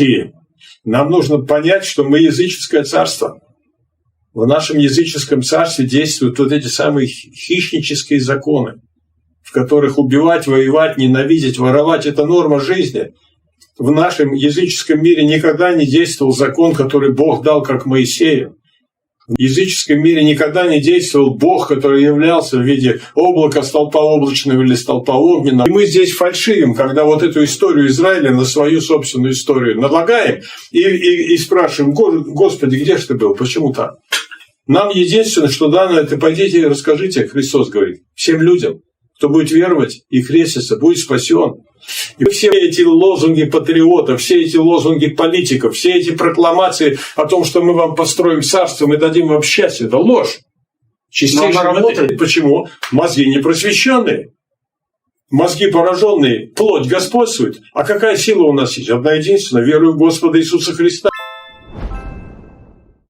И нам нужно понять, что мы языческое царство. В нашем языческом царстве действуют вот эти самые хищнические законы, в которых убивать, воевать, ненавидеть, воровать – это норма жизни. В нашем языческом мире никогда не действовал закон, который Бог дал, как Моисею. В языческом мире никогда не действовал Бог, который являлся в виде облака, столпа облачного или столпа огненного. И мы здесь фальшивим, когда вот эту историю Израиля на свою собственную историю налагаем и спрашиваем: Господи, где же ты был? Почему так? Нам единственное, что дано, это пойдите и расскажите, Христос говорит, всем людям, кто будет веровать и креститься, будет спасен. И все эти лозунги патриотов, все эти лозунги политиков, все эти прокламации о том, что мы вам построим царство, мы дадим вам счастье, это ложь. Чистейшая работает. Почему? Мозги не просвещенные. Мозги пораженные, плоть господствует. А какая сила у нас есть? Одна единственная: верую в Господа Иисуса Христа.